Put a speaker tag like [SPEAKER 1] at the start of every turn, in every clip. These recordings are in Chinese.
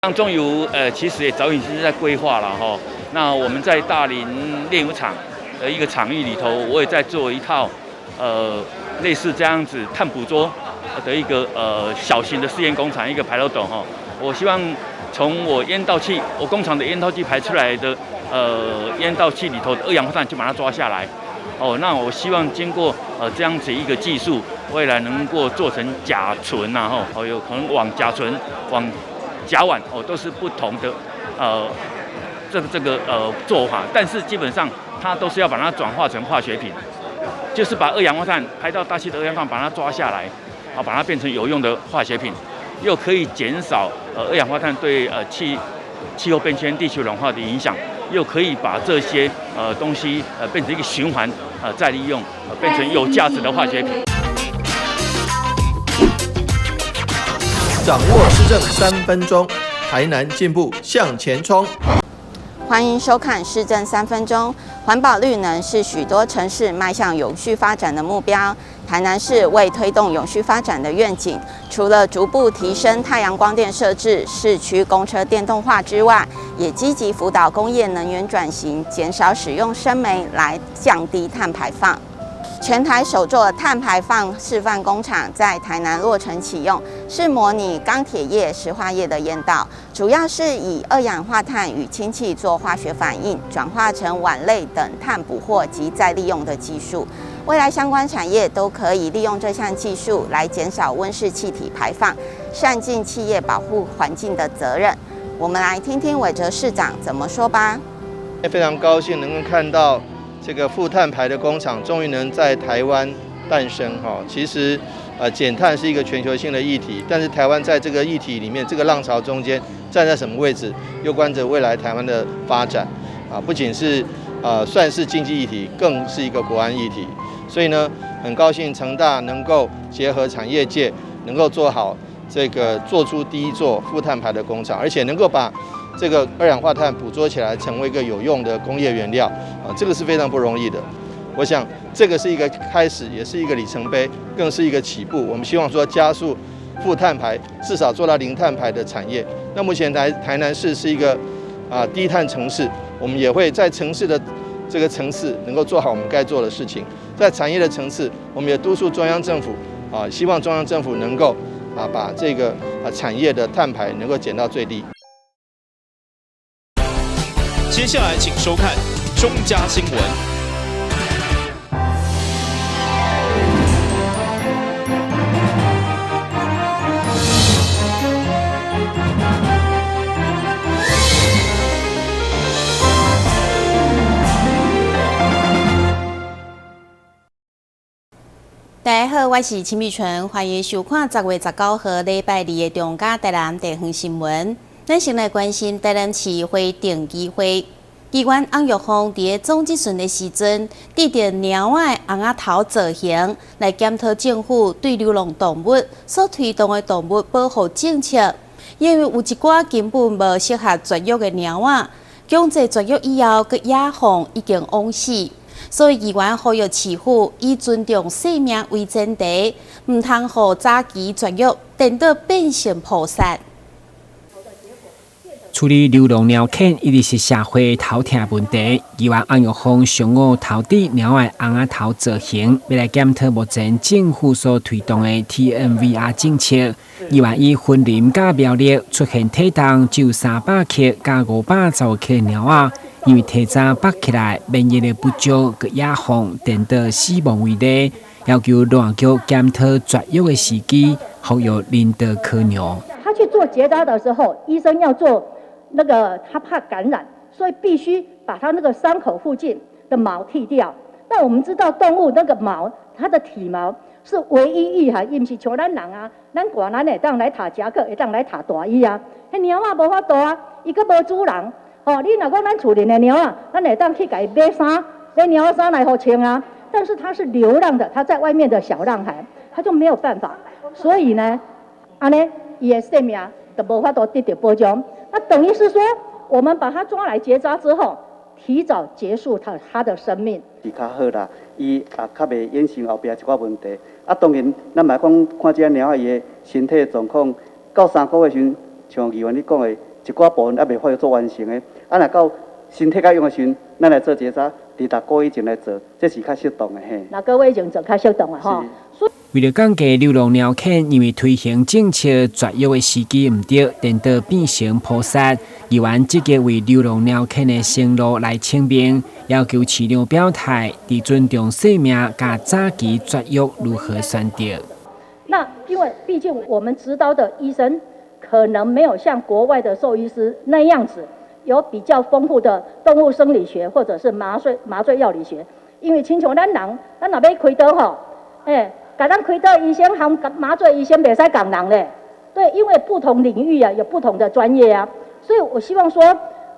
[SPEAKER 1] 像中油其实也早已经在规划了哈。那我们在大林炼油厂的一个场域里头，我也在做一套类似这样子碳捕捉的一个小型的试验工厂，一个排漏斗哈。我希望从我工厂的烟道器排出来的烟道器里头的二氧化碳就把它抓下来。那我希望经过这样子一个技术，未来能够做成甲醇呐，有可能往甲醇、往甲烷都是不同的这个做法，但是基本上它都是要把它转化成化学品，就是把二氧化碳排到大气的二氧化碳把它抓下来，把它变成有用的化学品，又可以减少二氧化碳对气候变迁、地球暖化的影响。又可以把这些东西变成一个循环再利用，变成有价值的化学品。
[SPEAKER 2] 掌握施政3分钟，台南进步向前冲。
[SPEAKER 3] 欢迎收看《施政3分钟》。环保绿能是许多城市迈向永续发展的目标。台南市为推动永续发展的愿景，除了逐步提升太阳光电设置、市区公车电动化之外，也积极辅导工业能源转型，减少使用生煤来降低碳排放。全台首座碳排放示范工厂在台南落成启用，是模拟钢铁业、石化业的烟道，主要是以二氧化碳与氢气做化学反应，转化成烷类等碳捕获及再利用的技术。未来相关产业都可以利用这项技术来减少温室气体排放，善尽企业保护环境的责任。我们来听听韦哲市长怎么说吧。
[SPEAKER 4] 非常高兴能够看到这个负碳排的工厂终于能在台湾诞生哈。其实减碳是一个全球性的议题，但是台湾在这个议题里面，这个浪潮中间站在什么位置，攸关着未来台湾的发展不仅是算是经济议题，更是一个国安议题。所以呢，很高兴成大能够结合产业界，能够做出第一座负碳排的工厂，而且能够把这个二氧化碳捕捉起来，成为一个有用的工业原料这个是非常不容易的。我想这个是一个开始，也是一个里程碑，更是一个起步。我们希望说加速负碳排，至少做到零碳排的产业。那目前台南市是一个低碳城市，我们也会在城市的这个层次能够做好我们该做的事情，在产业的层次，我们也督促中央政府希望中央政府能够把这个产业的碳排能够减到最低。
[SPEAKER 5] 接下来请收看中嘉新闻。
[SPEAKER 3] 大家好，我是秦美纯，欢迎收看10月19号礼拜2的中嘉台南地方新闻。咱先来关心台南市会定期会，议员翁玉凤伫总质询的时阵，制定猫仔红仔头造型来检讨政府对流浪动物所推动的动物保护政策，因为有一寡根本无适合绝育的猫仔，强制绝育以后，佮野放已经枉死。所以议员呼吁市府以尊重生命为前提，唔通互早期绝育，等到变成菩萨。
[SPEAKER 6] 处理流浪猫犬一直是社会头痛问题。议员翁玉凤上午投递猫仔红仔头造型，要来检讨目前政府所推动的 TNVR 政策。议员以婚林甲苗栗出现体重只有300克加510克的猫仔，因为体早绑起来免疫力不足，佮野放等到死亡为例，要求乱局检讨绝育的时机，呼吁领导考量。
[SPEAKER 7] 他去做结扎的时候，医生要做他怕感染，所以必须把他那个伤口附近的毛剃掉。那我们知道动物那个毛，它的体毛是唯一御寒，伊不是像咱人啊，咱大人会当来打夹克，会当来打大衣啊。迄猫仔无法度啊，伊佫无主人。你若讲咱厝里的猫啊，咱会当去给伊买衫，买猫仔衫来互穿啊。但是它是流浪的，它在外面的小浪孩，它就没有办法。所以呢，安尼伊的生命就无法度得到保障。那等于是说，我们把它抓来结扎之后，提早结束它的生命。
[SPEAKER 8] 是较好啦，伊较袂衍生后壁一寡问题。当然，咱嘛讲看这猫仔伊的身体状况，到3个月时，像议员你讲的，一寡部分还未发做完成的，若到身体较用的时阵，咱来做结扎，伫逐个月前来做，这是较适当的嘿。
[SPEAKER 7] 那各位前做较适当的吼。
[SPEAKER 6] 为了降低流浪鸟犬因为推行政策绝育的时机唔对，颠倒变成扑杀，议员积极为流浪鸟犬的生路来请兵，要求市长表态，伫尊重生命甲早期绝育如何选择。
[SPEAKER 7] 那因为毕竟我们指导的医生可能没有像国外的兽医师那样子有比较丰富的动物生理学或者是麻醉药理学，因为亲像咱人，咱若要开刀吼，甲咱开刀医生和麻醉医生袂使共人咧，对，因为不同领域啊有不同的专业啊，所以我希望说，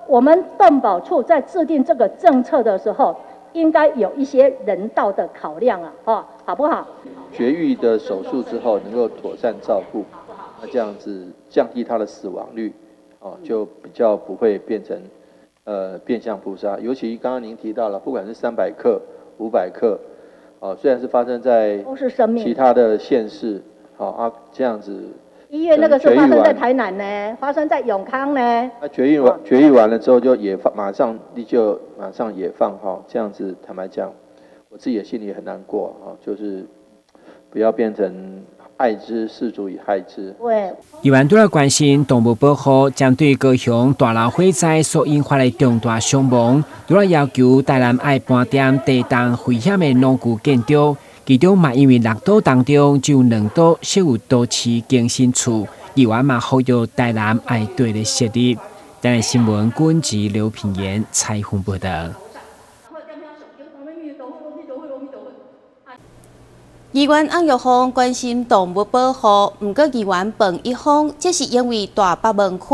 [SPEAKER 7] 我们动保处在制定这个政策的时候，应该有一些人道的考量啊，好不好？
[SPEAKER 4] 绝育的手术之后能够妥善照顾，那这样子降低它的死亡率，就比较不会变成变相扑杀。尤其刚刚您提到了，不管是300克、500克。虽然是发生在其他的县市，这样子。
[SPEAKER 7] 医院那个是发生在台南呢，发生在永康呢。
[SPEAKER 4] 绝育完了之后就马上野放这样子坦白讲，我自己的心里很难过就是不要变成爱之失足以害之。
[SPEAKER 6] 议员除了关心动物保护，针对高雄大楼火灾所引发的重大伤亡，除了要求台南爱搬点地动危险的农具建筑，其中嘛因为6岛当中只有2岛设有都市更新处，议员嘛呼吁台南爱对的设立。台南新闻管制刘品言采访报道。
[SPEAKER 3] 议员翁玉芳关心动物保护，不过议员彭一峰这是因为大北门区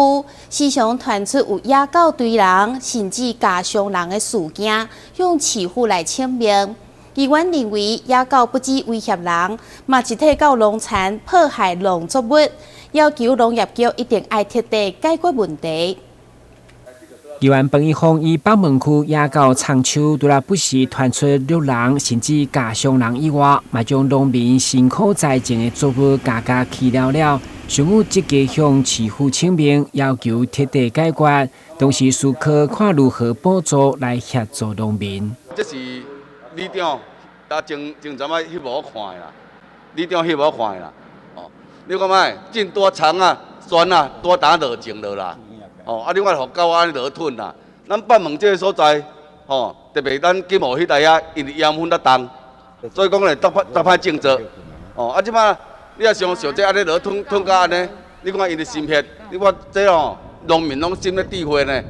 [SPEAKER 3] 时常传出有野狗追人，甚至加伤人的事件，向市府来请命。议员认为野狗不止威胁人，嘛一体到农产迫害农作物，要求农业局一定要彻底解决问题。
[SPEAKER 6] 议员彭一峰以北门区野狗长秋除了不时传出虐人甚至加伤人以外，嘛将农民辛苦栽种的作物加去了，上午积极向市府请命，要求彻底解决，同时思考看如何补助来协助农民。
[SPEAKER 9] 这是里长前阵仔翕无看的啦，里长翕无看的啦。你看卖，真多虫啊、酸啊，多打落种落啦。你看，互狗安尼落吞啦。咱北门这个所在，特别咱金湖迄带啊，因为盐分较重，所以讲咧，得歹种植。即摆你若像小姐安尼落吞到安尼，你看因的芯片，你看这农民拢心咧智慧呢。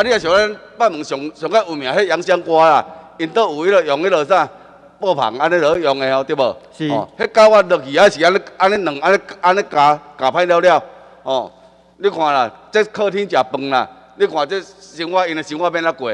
[SPEAKER 9] 你若像咱北门上较有名迄洋香瓜啦，因都有用迄落啥布棚安尼落用的对无？是。迄狗落去还是安尼两安尼夹歹了。你看啦，这客厅食饭啦，你看这生活因的生活变哪过？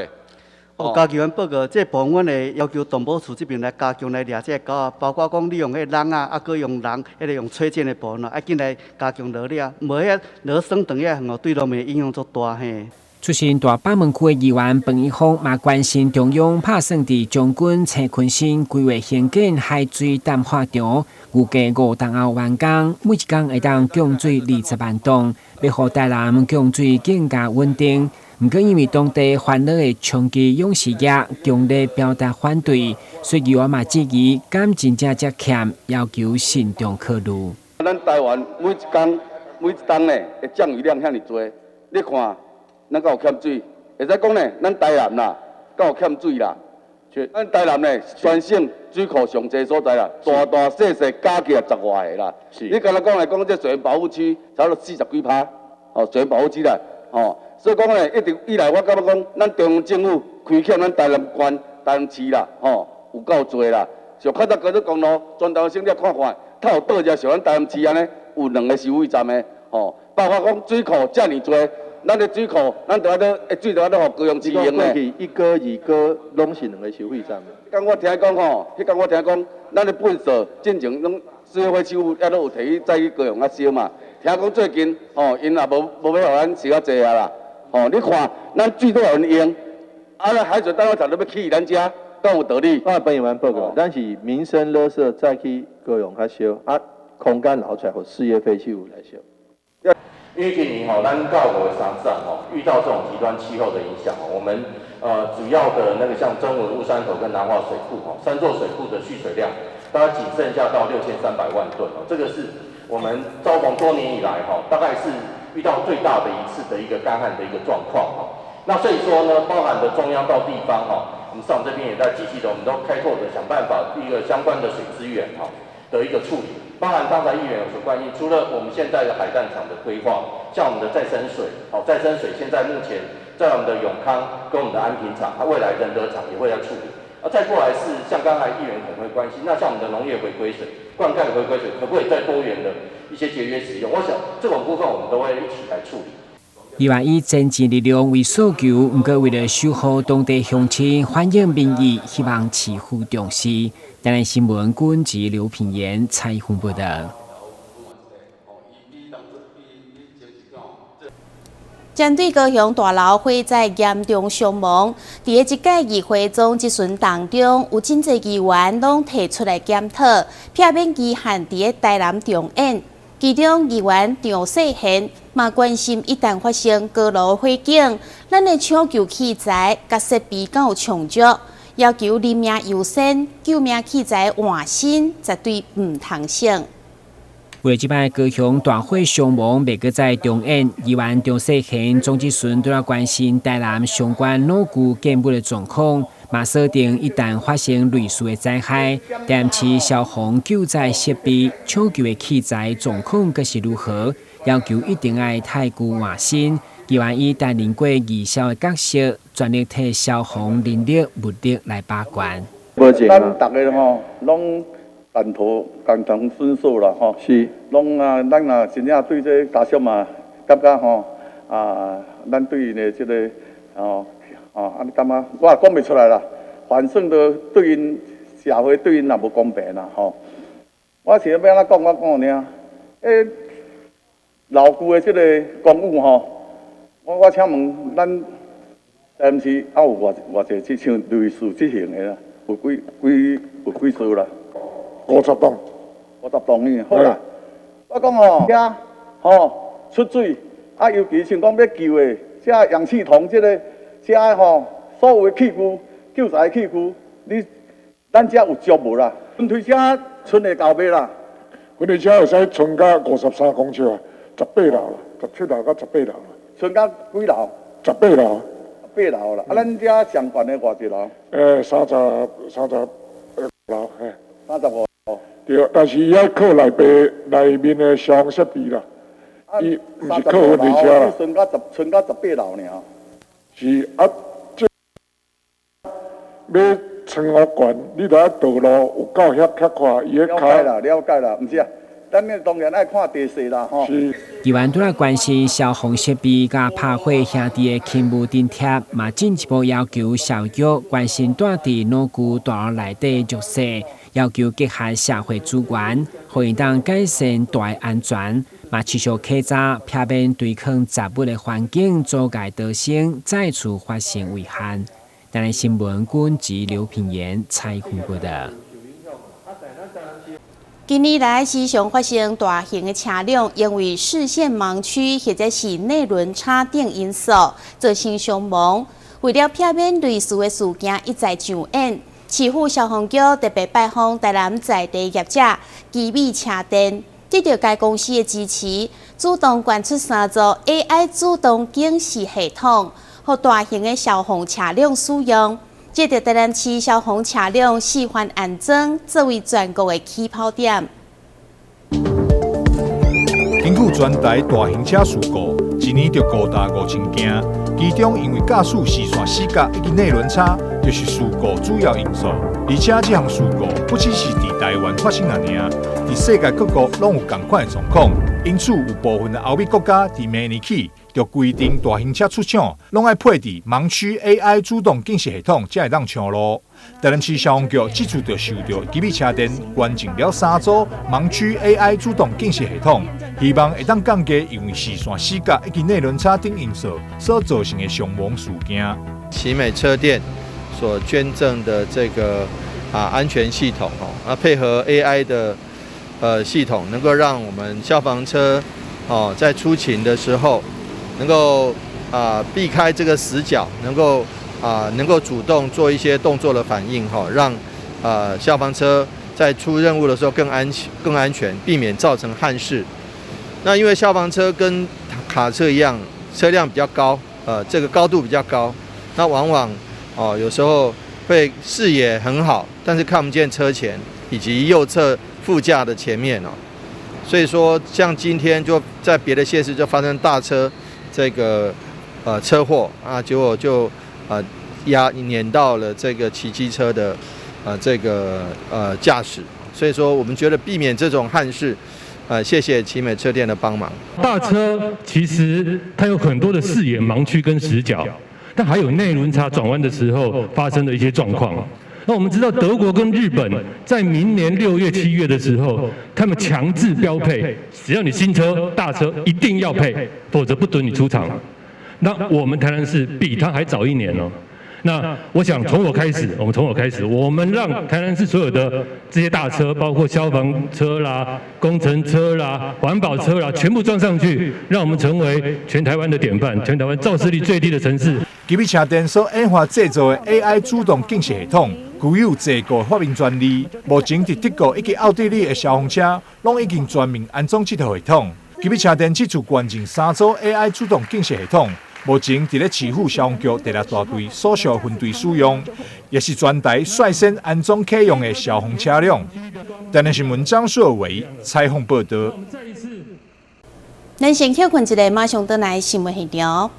[SPEAKER 8] 家己阮报告，这部分阮会要求动保处这边来加强来抓这狗啊，包括讲你用迄笼啊，搁用笼，迄个用吹箭的部分啊，紧来加强落了，无遐落升长遐对农民影响足大嘿。
[SPEAKER 6] 出身大北门区的议员彭一峰嘛关心中央拍算伫将军陈坤新规划兴建海水淡化厂，预计5吨后完工，每一工会当供水20万吨，要互台南供水更加稳定。不过因为当地烦恼的长期用时业强烈表达反对，所以议员嘛质疑敢真正遮欠，要求慎重考虑。
[SPEAKER 9] 咱台湾每一吨呢，会降雨量遐尼多，你看。咱敢有欠水？会使讲呢，咱台南啦，敢有欠水啦？咱台南呢，全省水库上济所在啦，大细加起来10外个啦。你敢若讲来讲，这水源保护区差不多40几%，水源保护区啦，所以讲呢，一直以来我感觉讲，咱中央政府亏欠咱台南县、台南市啦，有够多啦。像较早高速公路全台省你看看，它有倒只像咱台南市安尼，有2个收费站的，包括讲水库遮尔多。咱的水库，咱就水就互高雄市用的。
[SPEAKER 4] 1哥、2哥拢是2个收费站。
[SPEAKER 9] 刚我听讲迄讲我听讲，咱的粪扫进前拢水费收也都有摕去再去高雄收嘛。听讲最近因也无要互咱收较济啊啦。你看咱水都有人用，海水淡化厂都要起咱遮，敢有道理？
[SPEAKER 4] 朋友们报告，咱是民生垃圾再去高雄收，空间留出来互事业废弃物来收。
[SPEAKER 10] 因为今年咱到5月30日遇到这种极端气候的影响我们主要的那个像曾文雾山头跟南华水库3座水库的蓄水量，大概仅剩下到6300万吨这个是我们遭逢多年以来大概是遇到最大的一次的一个干旱的一个状况那所以说呢，包含的中央到地方我们市长这边也在积极的，我们都开拓的想办法一个相关的水资源的一个处理。包含刚才议员有所关心，除了我们现在的海淡厂的规划，像我们的再生水，再生水现在目前在我们的永康跟我们的安平厂，未来仁德厂也会来处理。再过来是像刚才议员可能会关心，那像我们的农业回归水、灌溉回归水，可不可以再多元的一些节约使用？我想这种部分我们都会一起来处理。
[SPEAKER 6] 议员以政治力量为诉求，不过为了守护当地乡亲，反映民意，希望市府重视。台南新闻军及刘品言采访报道。
[SPEAKER 11] 针对高雄大楼火灾严重伤亡，伫一届议会总质询当中，有真侪议员拢提出来检讨，避免遗憾伫个台南重演。其中议员张世贤嘛关心，一旦发生高楼火警，咱的抢救器材甲设备敢有充足，要求人命优先，救命器材换新绝对唔通省。
[SPEAKER 6] 为了这摆高雄大火伤亡袂阁再重演，议员张世贤、总质询都要关心台南相关老旧建筑的状况，嘛锁定一旦发生类似的灾害，台南市消防救灾设备、抢救的器材状况阁是如何，要求一定要太旧换新。议员以带领过义消的角色，全力替消防人力物力来把关。
[SPEAKER 12] 咱大家拢感同身受啦，是，拢咱真正对这家属嘛，感觉咱对因的这个你感觉我也讲不出来啦。反正都对因社会对因也无公平啦，我是要安怎讲，我讲尔，老旧的这个公务我请问咱台南市有偌济这像类似这型的啦，有几数啦？50栋呢，好啦。我讲遐出水尤其像讲要救的，这氧气筒这个所有的器具、救灾器具，咱遮有足无啦？分推车剩会到尾啦？
[SPEAKER 13] 分推车会使存到53公尺，18楼啦，17楼到18楼啦。
[SPEAKER 12] 存到几楼
[SPEAKER 13] ？18楼。
[SPEAKER 12] 8楼啦，咱遮上悬的偌几楼
[SPEAKER 13] ？35楼，35。对，但是伊要靠内面的消防设备啦，伊唔是靠分推车啦。
[SPEAKER 12] 存到18楼尔。
[SPEAKER 13] 是这要穿好悬，你着要道路有够遐宽，伊个
[SPEAKER 12] 骹。了解啦，唔是啊。咱当然爱看地势啦，
[SPEAKER 6] 议员都来关心消防设备甲拍火兄弟的勤务津贴，嘛进一步要求校育关心住伫老旧大楼内底弱势，要求结合社会资源，互因当改善大的安全，嘛持续稽查，避免对抗杂物的环境阻碍逃生，再次发生危害。台南新闻军及刘品言采访报道。
[SPEAKER 11] 近年来，时常发生大型的车辆因为视线盲区或者是内轮差等因素造成伤亡。为了避免类似的事件一再上演，市府消防局特别拜访台南在地业者基米车店，得到该公司的支持，主动捐出3座 AI 自动警示系统，予大型的消防车辆使用。借着台南市消防车辆示范安装，作为全国的起跑点。
[SPEAKER 14] 根据全台大型车事故，一年就高达5000件，其中因为驾驶视线死角以及内轮差，就是事故主要因素。而且这项事故不只是伫台湾发生而已，伫世界各国拢有同款的状况。因此，有部分的欧美国家伫明年起就规定大型车出厂，拢要配置盲区 AI 主动警示系统，才会当上路。台南市消防局这次就收到基米车店捐赠了3组盲区 AI 主动警示系统，希望会当降低因为视线死角以及内轮差等因素所造成的伤亡事件。
[SPEAKER 4] 奇美车店所捐赠的这个安全系统配合 AI 的系统，能够让我们消防车在出勤的时候能够避开这个死角，能够主动做一些动作的反应让消防车在出任务的时候更安全，避免造成憾事。那因为消防车跟卡车一样，车辆比较高，这个高度比较高，那往往有时候会视野很好，但是看不见车前以及右侧副驾的前面所以说像今天就在别的县市就发生大车这个车祸结果就碾到了这个骑机车的这个驾驶，所以说我们觉得避免这种憾事。谢谢奇美车店的帮忙。
[SPEAKER 15] 大车其实它有很多的视野盲区跟死角，但还有内轮差转弯的时候发生的一些状况。那我们知道德国跟日本在明年6月、7月的时候，他们强制标配，只要你新车、大车一定要配，否则不准你出厂。那我们台南市比他还早1年哦。那我想从我开始，我们让台南市所有的这些大车，包括消防车啦、工程车啦、环保车啦，全部装上去，让我们成为全台湾的典范，全台湾肇事率最低的城市。
[SPEAKER 14] 吉米车店所研发制造的 AI 主动警示系统，具有多个发明专利。目前在德国以及奥地利的消防车，拢已经全面安装这套系统。吉米车店这次关进3组 AI 主动警示系统。目前在市府消防局第6大队所属分队使用，也是全台率先安装启用的消防车辆。台南新闻张硕伟采访报道。
[SPEAKER 11] 咱先休困一下，马上回来新闻现场。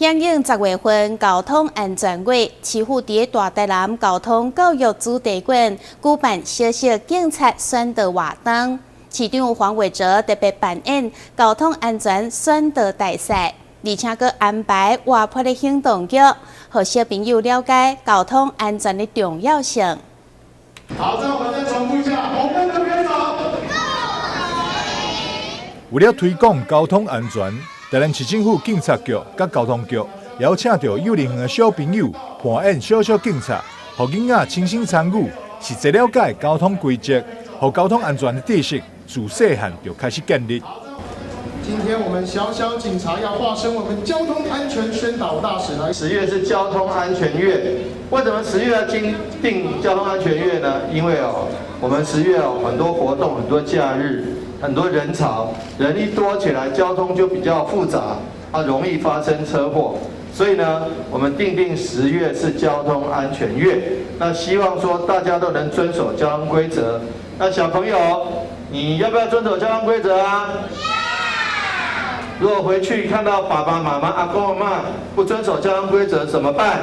[SPEAKER 11] 响应10月份交通安全月，市府伫大台南交通教育主题馆举办小小警察宣导活动，市长黄伟哲特别扮演交通安全宣导大赛，而且阁安排活泼的行动剧，让小朋友了解交通安全的重要性。
[SPEAKER 16] 好，那我们再重复一下，红灯就可以走。
[SPEAKER 14] 为了推广交通安全，台南市政府警察局甲交通局邀请到幼儿园的小朋友扮演小小警察，让囡仔亲身参与，实际了解交通规则和交通安全的知识，自细汉就开始建立。
[SPEAKER 16] 今天我们小小警察要化身我们交通安全宣导大使来。
[SPEAKER 4] 10月是交通安全月，为什么10月要定交通安全月呢？因为我们10月很多活动、很多假日、很多人潮，人一多起来，交通就比较复杂，容易发生车祸。所以呢，我们定10月是交通安全月，那希望说大家都能遵守交通规则。那小朋友，你要不要遵守交通规则啊？如果回去看到爸爸妈妈、阿公阿嬷不遵守交通规则怎么办？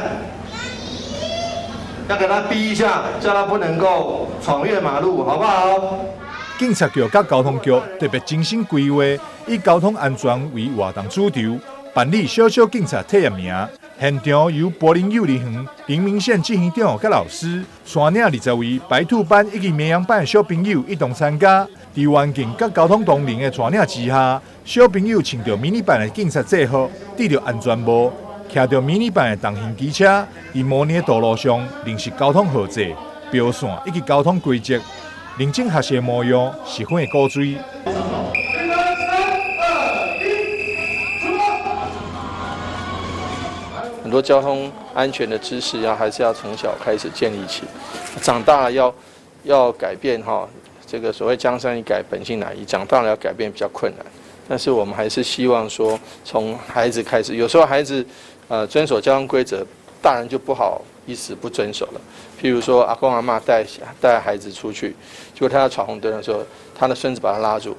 [SPEAKER 4] 要给他逼一下，叫他不能够闯越马路，好不好？
[SPEAKER 14] 警察局甲交通局特别精心规划，以交通安全为活动主题，办理小小警察体验营。现场由柏林幼儿园、林明县执行长甲老师，带领20位白兔班以及绵羊班的小朋友一同参加。在环境甲交通同仁的带领之下，小朋友穿着迷你版的警察制服，戴着安全帽，骑着迷你版的重型机车，在模拟的道路上认识交通号志、标线以及交通规则，认真学习的模样，十分的鼓吹。
[SPEAKER 4] 很多交通安全的知识还是要从小开始建立起，长大了要改变这个所谓江山易改，本性难移，长大了要改变比较困难。但是我们还是希望说，从孩子开始，有时候孩子遵守交通规则，大人就不好意思不遵守了。譬如说，阿公阿嬷带孩子出去，结果他要闯红灯的时候，他的孙子把他拉住，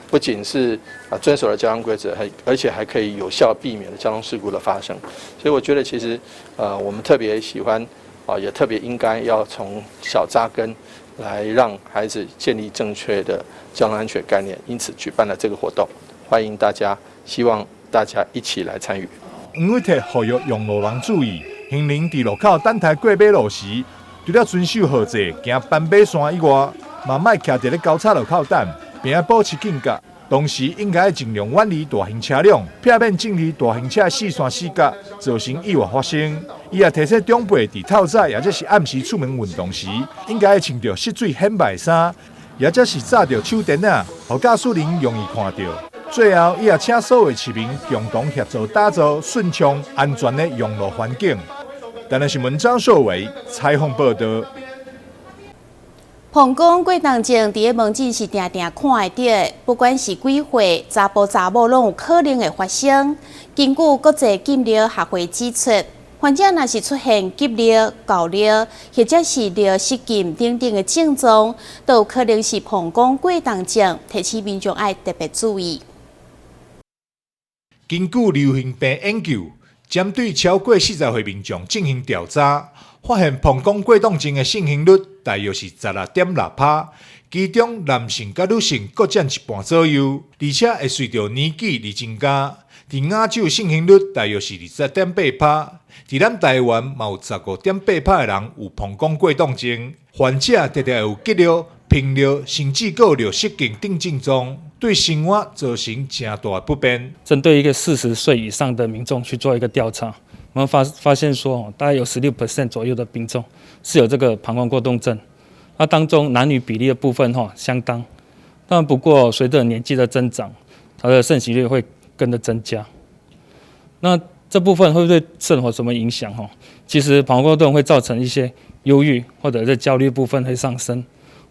[SPEAKER 4] 不仅是遵守了交通规则，而且还可以有效避免了交通事故的发生。所以我觉得其实我们特别喜欢也特别应该要从小扎根，来让孩子建立正确的交通安全概念，因此举办了这个活动，欢迎大家，希望大家一起来参与。
[SPEAKER 14] 因为替呼吁用路人注意，行人伫路口等待过马路时，除了遵守号志行斑马线以外，嘛莫徛伫咧交叉路口等，并要保持警觉。同时，应该尽量远离大型车辆，避免进入大型车四线四角，造成意外发生。伊也提醒长辈伫透早或者是暗时出门运动时，应该穿着湿水显白衫，或者是扎着手电啊，互驾驶人容易看到。最后，伊也请所有市民共同协助打造顺畅、安全的用路环境。台南新闻张硕伟采访报道。
[SPEAKER 11] 膀胱过动症伫个门诊是定定看会到，不管是几岁，查甫查某拢有可能会发生。根据国际禁尿学会指出，患者若是出现急尿、高尿，或者是尿失禁等等的症状，都有可能是膀胱过动症，提醒民众要特别注意。
[SPEAKER 14] 根据流行病研究，针对超过40岁民众进行调查，发现膀胱过动症的盛行率大约是16.6%，其中男性甲女性各占一半左右，而且会随着年纪而增加。伫亚洲盛行率大约是20.8%，伫咱台湾嘛有15.8%的人有膀胱过动症，患者常常有急尿、频尿，甚至有尿失禁等症状，对生活造成正大不便。
[SPEAKER 17] 针对一个40岁以上的民众去做一个调查，我们发现说，大概有16% 左右的民众是有这个膀胱过动症。那当中男女比例的部分相当，但不过随着年纪的增长，它的盛行率会跟着增加。那这部分会对生活什么影响？其实膀胱过动会造成一些忧郁或者是焦虑部分会上升，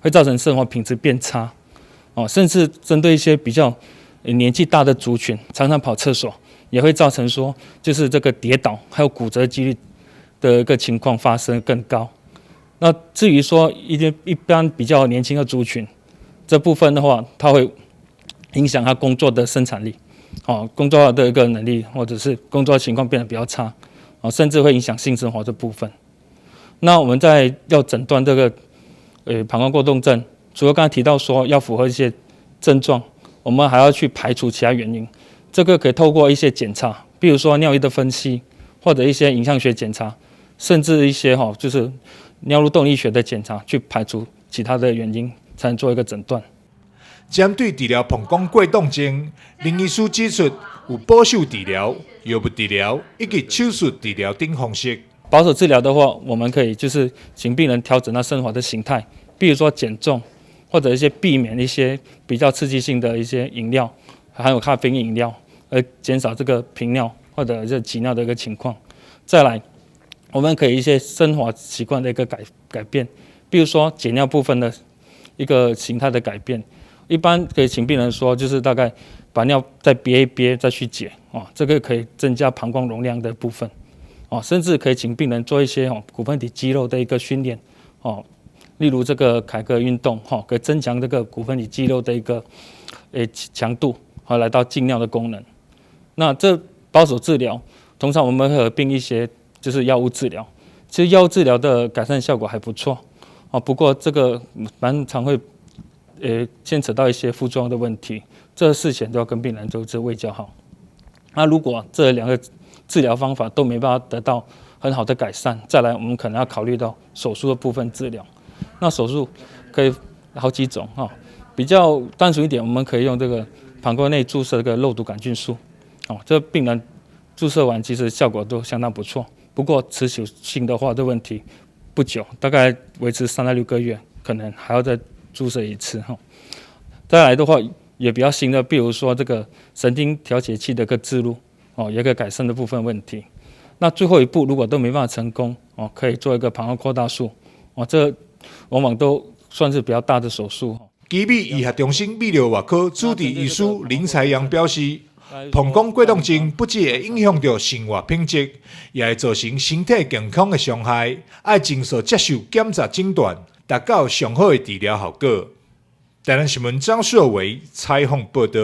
[SPEAKER 17] 会造成生活品质变差。甚至针对一些比较年纪大的族群，常常跑厕所，也会造成说就是这个跌倒还有骨折几率的一个情况发生更高。那至于说一般比较年轻的族群，这部分的话，它会影响他工作的生产力，工作的一个能力，或者是工作情况变得比较差，甚至会影响性生活这部分。那我们在要诊断这个膀胱过动症，除了刚才提到说要符合一些症状，我们还要去排除其他原因。这个可以透过一些检查，比如说尿液的分析，或者一些影像学检查，甚至一些就是尿路动力学的检查，去排除其他的原因，才能做一个诊断。
[SPEAKER 14] 针对治疗膀胱过动症，林医师指出，有保守治疗、药物治疗以及手术治疗等方式。
[SPEAKER 17] 保守治疗的话，我们可以就是请病人调整他生活的形态，比如说减重，或者一些避免一些比较刺激性的一些饮料，含有咖啡因饮料，而减少这个频尿或者是急尿的一个情况。再来，我们可以一些生活习惯的一个改变，比如说解尿部分的一个形态的改变。一般可以请病人说，就是大概把尿再憋一憋再去解，这个可以增加膀胱容量的部分，甚至可以请病人做一些骨盆底肌肉的一个训练，例如这个凯格尔运动，可以增强这个骨盆底肌肉的一个强度，来到禁尿的功能。那这保守治疗，通常我们会合并一些就是药物治疗，其实药物治疗的改善效果还不错，不过这个蛮常会牵扯到一些副作用的问题，这事前都要跟病人就是卫教好。那如果这两个治疗方法都没办法得到很好的改善，再来我们可能要考虑到手术的部分治疗。那手术可以好几种比较单纯一点，我们可以用这个膀胱内注射这个肉毒杆菌素，这病人注射完其实效果都相当不错。不过持久性的话，这问题不久，大概维持3到6个月，可能还要再注射一次。再来的话也比较新的，比如说这个神经调节器的一个置入，有一个改善的部分问题。那最后一步如果都没办法成功，可以做一个膀胱扩大术，这往往都算是比较大的手术。
[SPEAKER 14] 基美医学中心泌尿外科主治医师林才阳表示，膀胱过动症不只会影响到生活品质，也会造成身体健康的伤害，要尽速接受检查诊断，达到上好的治疗效果。台南新闻张硕维采访报道。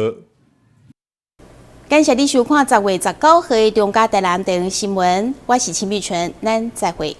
[SPEAKER 11] 感谢你收看10月19日的中嘉台南电视新闻，我是陈碧纯，咱再会。